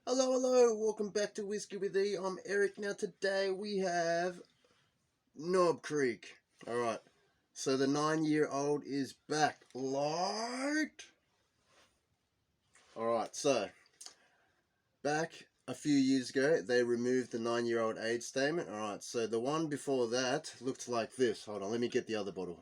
Hello, hello, welcome back to Whiskey with E. I'm Eric. Now today we have Knob Creek. Alright, so the 9-year-old is back. Light! Alright, so back a few years ago they removed the 9-year-old age statement. Alright, so the one before that looked like this. Hold on, let me get the other bottle.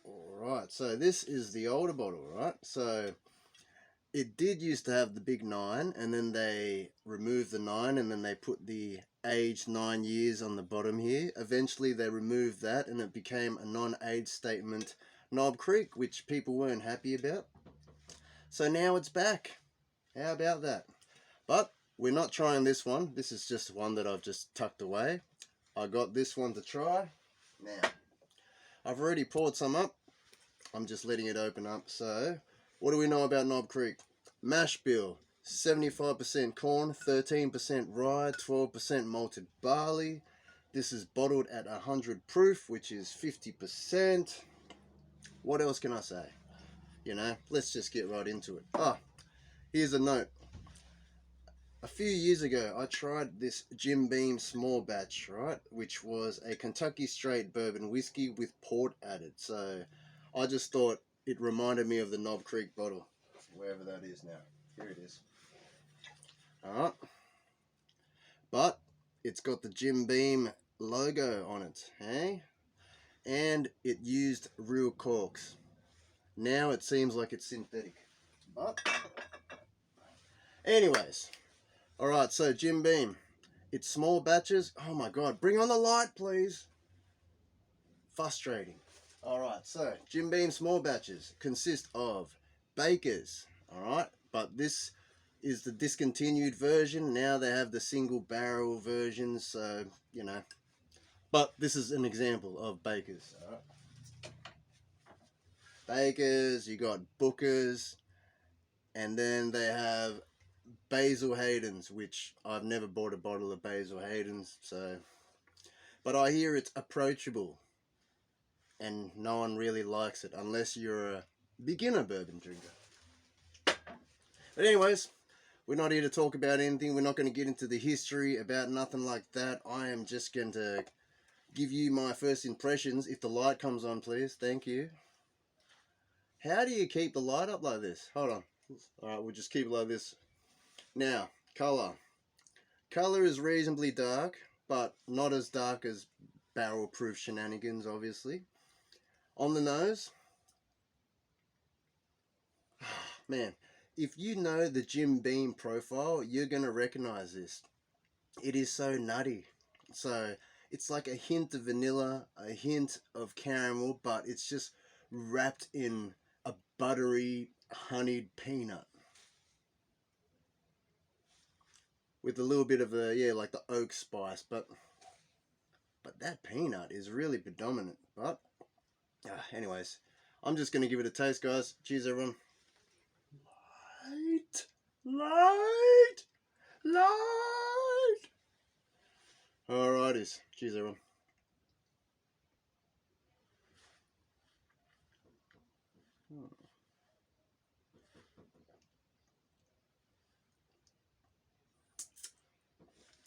Alright, so this is the older bottle, right? So it did used to have the big 9, and then they removed the 9, and then they put the age 9 years on the bottom here. Eventually they removed that, and it became a non-age statement Knob Creek, which people weren't happy about. So now it's back. How about that? But we're not trying this one. This is just one that I've just tucked away. I got this one to try. Now, I've already poured some up. I'm just letting it open up. So, what do we know about Knob Creek? Mash bill, 75% corn, 13% rye, 12% malted barley. This is bottled at 100 proof, which is 50%. What else can I say? You know, let's just get right into it. Here's a note. A few years ago, I tried this Jim Beam small batch, right? Which was a Kentucky straight bourbon whiskey with port added. So I just thought it reminded me of the Knob Creek bottle, wherever that is now. Here it is. Alright. But it's got the Jim Beam logo on it, hey? And it used real corks. Now it seems like it's synthetic. But anyways. Alright, so Jim Beam. It's small batches. Oh my god, bring on the light, please. Frustrating. Alright, so Jim Beam small batches consist of Bakers. Alright, but this is the discontinued version. Now they have the single barrel version, so, you know. But this is an example of Bakers. Alright. Bakers, you got Bookers, and then they have Basil Hayden's, which I've never bought a bottle of Basil Hayden's, so, but I hear it's approachable and no one really likes it unless you're a beginner bourbon drinker. But anyways, we're not here to talk about anything. We're not going to get into the history about nothing like that. I am just going to give you my first impressions. If the light comes on, please. Thank you. How do you keep the light up like this? Hold on. Alright, we'll just keep it like this. Now, colour. Colour is reasonably dark, but not as dark as barrel proof shenanigans, obviously. On the nose, man, if you know the Jim Beam profile, you're going to recognize this. It is so nutty. So it's like a hint of vanilla, a hint of caramel, but it's just wrapped in a buttery, honeyed peanut. With a little bit of a, yeah, like the oak spice, but that peanut is really predominant. But anyways, I'm just going to give it a taste, guys. Cheers, everyone. Light, light, light. Alrighties. Cheers, everyone.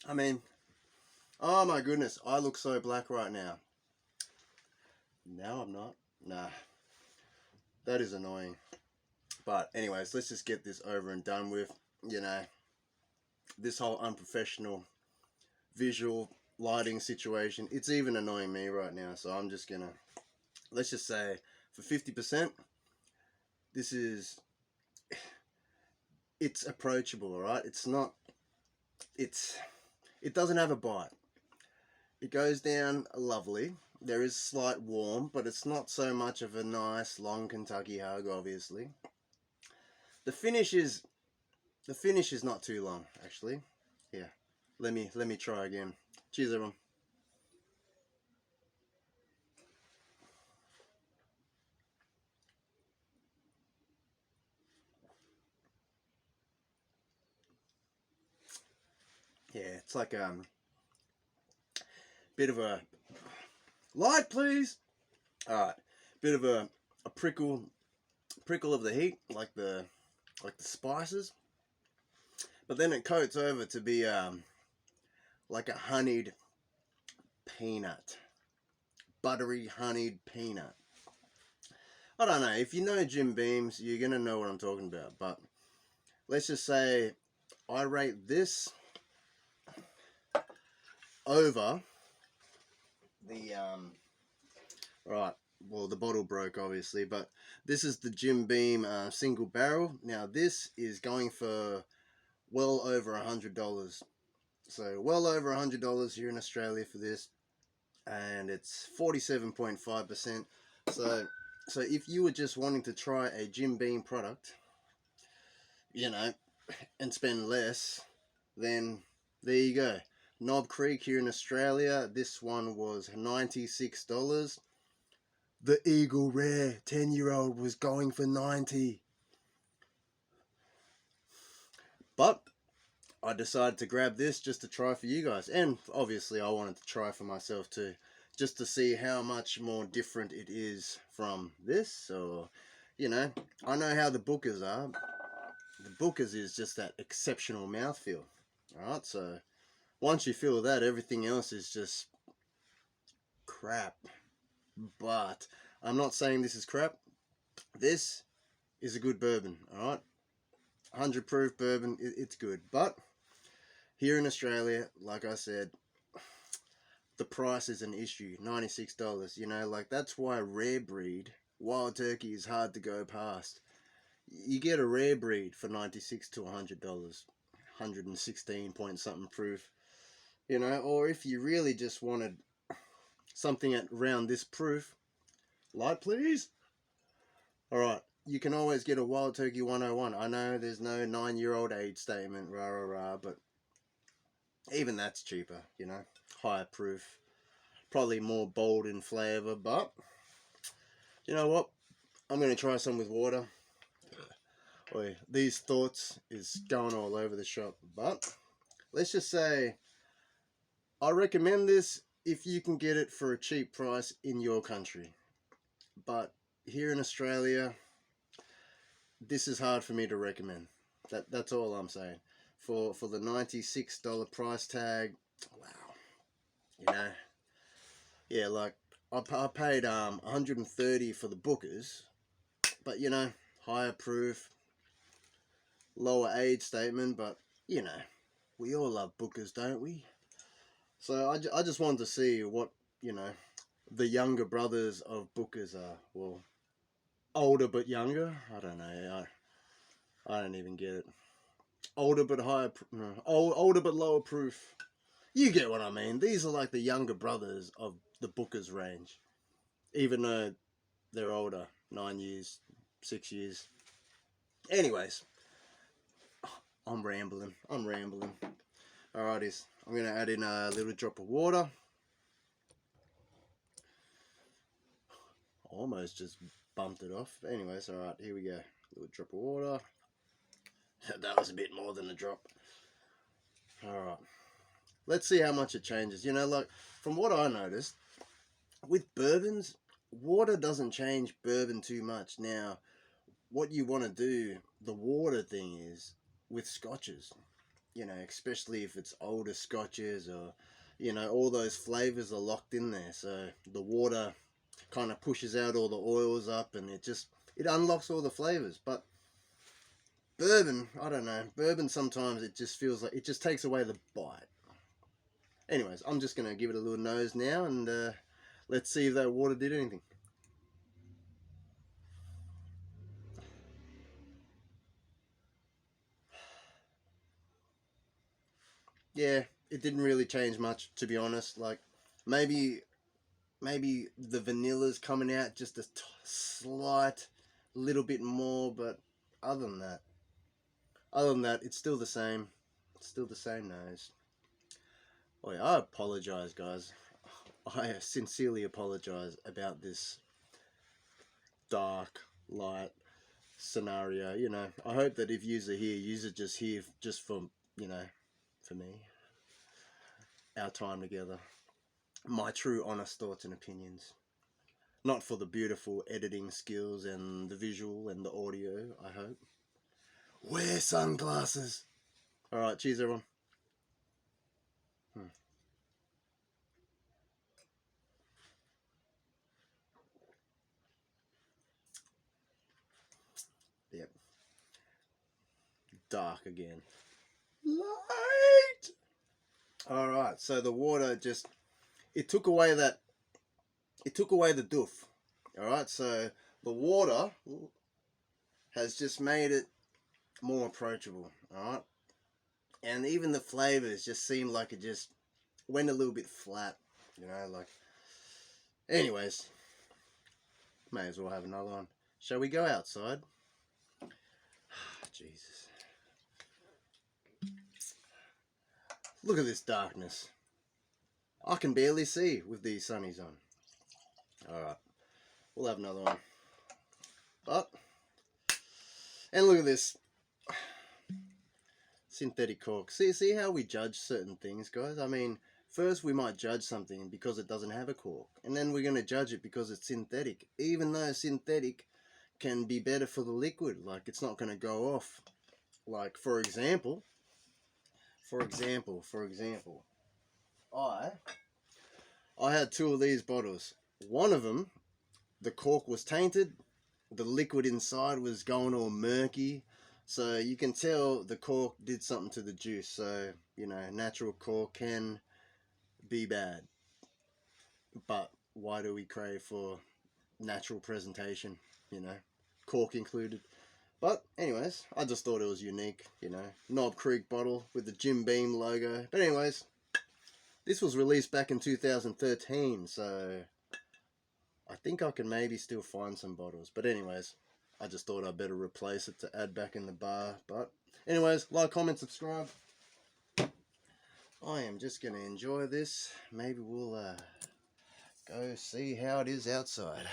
I mean, oh my goodness, I look so black right now. No, I'm not. Nah. That is annoying. But anyways, let's just get this over and done with. You know, this whole unprofessional visual lighting situation, it's even annoying me right now. So I'm just gonna, let's just say for 50%, this is, it's approachable, alright? It's not, it doesn't have a bite. It goes down lovely. There is slight warm, but it's not so much of a nice long Kentucky hug, obviously. The finish is not too long, actually. Yeah. Let me try again. Cheers, everyone. Yeah, it's like bit of a light, please. Alright, bit of a prickle of the heat, like the spices. but then it coats over to be like a honeyed peanut, buttery honeyed peanut. I don't know, if you know Jim Beams, you're gonna know what I'm talking about. But let's just say I rate this over the right, well, the bottle broke obviously, but this is the Jim Beam single barrel. Now this is going for well over $100. So well over $100 here in Australia for this, and it's 47.5%. So if you were just wanting to try a Jim Beam product, you know, and spend less, then there you go. Knob Creek here in Australia, this one was $96. The Eagle Rare 10-year-old was going for $90. But I decided to grab this just to try for you guys. And obviously I wanted to try for myself too, just to see how much more different it is from this. Or, you know, I know how the Bookers are. The Bookers is just that exceptional mouthfeel. Alright, so once you feel that, everything else is just crap. But I'm not saying this is crap. This is a good bourbon, alright? 100 proof bourbon, it's good. But here in Australia, like I said, the price is an issue. $96. You know, like, that's why rare breed wild turkey is hard to go past. You get a rare breed for $96 to $100, 116 point something proof. You know, or if you really just wanted something at around this proof, light please. Alright, you can always get a Wild Turkey 101. I know there's no 9-year-old age statement, rah rah rah, but even that's cheaper, you know, higher proof, probably more bold in flavour. But you know what, I'm going to try some with water. Boy, these thoughts is going all over the shop. But let's just say I recommend this if you can get it for a cheap price in your country. But here in Australia, this is hard for me to recommend. That's all I'm saying. For the $96 price tag, wow. You know, yeah, like I paid $130 for the Bookers, but you know, higher proof, lower age statement. But you know, we all love Bookers, don't we? So I just wanted to see what, you know, the younger brothers of Bookers are. Well, older but younger. I don't know. I don't even get it. Older but higher, no, older but lower proof. You get what I mean. These are like the younger brothers of the Bookers range, even though they're older, 9 years, 6 years. Anyways, I'm rambling. Alrighties, I'm gonna add in a little drop of water. Almost just bumped it off. Anyways, alright, here we go. A little drop of water. That was a bit more than a drop. Alright. Let's see how much it changes. You know, like, from what I noticed, with bourbons, water doesn't change bourbon too much. Now, what you want to do, the water thing is, with scotches, you know, especially if it's older scotches, or, you know, all those flavours are locked in there. So the water kind of pushes out all the oils up, and it unlocks all the flavours. But bourbon, I don't know. Bourbon, sometimes it just feels like it just takes away the bite. Anyways, I'm just going to give it a little nose now, and let's see if that water did anything. Yeah, it didn't really change much, to be honest. Like, maybe the vanilla's coming out just a slight little bit more, but other than that, it's still the same. It's still the same nose. Oh yeah, I apologize, guys. I sincerely apologize about this dark, light scenario. You know, I hope that if you're here just for, you know, for me, our time together, my true honest thoughts and opinions, not for the beautiful editing skills and the visual and the audio. I hope. Wear sunglasses. Alright, cheers everyone. Yep. Dark again. Light! Alright, so the water just, it took away the doof. Alright, so the water has just made it more approachable. Alright, and even the flavors just seemed like it just went a little bit flat, you know, like. Anyways, may as well have another one. Shall we go outside? Jesus. Look at this darkness. I can barely see with these sunnies on. Alright, we'll have another one. But, and look at this synthetic cork. See how we judge certain things, guys? I mean, first we might judge something because it doesn't have a cork, and then we're going to judge it because it's synthetic, even though synthetic can be better for the liquid. Like, it's not going to go off. Like, for example, I had two of these bottles. One of them, the cork was tainted, the liquid inside was going all murky, so you can tell the cork did something to the juice. So, you know, natural cork can be bad, but why do we crave for natural presentation, you know, cork included? But anyways, I just thought it was unique, you know, Knob Creek bottle with the Jim Beam logo. But anyways, this was released back in 2013, so I think I can maybe still find some bottles. But anyways, I just thought I'd better replace it to add back in the bar. But anyways, like, comment, subscribe. I am just going to enjoy this. Maybe we'll go see how it is outside.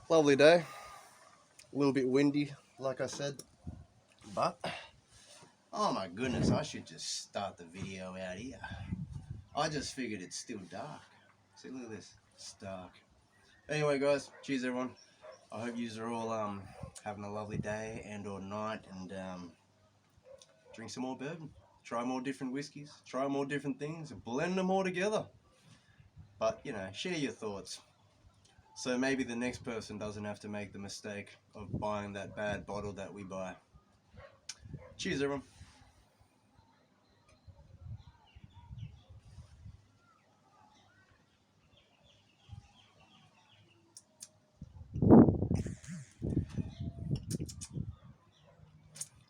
Lovely day. A little bit windy, like I said. But, oh my goodness, I should just start the video out here. I just figured it's still dark. See, look at this. It's dark. Anyway, guys, cheers everyone. I hope you are all having a lovely day and or night, and drink some more bourbon. Try more different whiskies. Try more different things. Blend them all together. But, you know, share your thoughts. So maybe the next person doesn't have to make the mistake of buying that bad bottle that we buy. Cheers, everyone.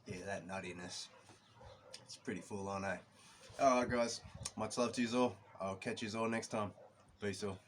Yeah, that nuttiness. It's pretty full on, eh? Alright, guys. Much love to you all. I'll catch you all next time. Peace all.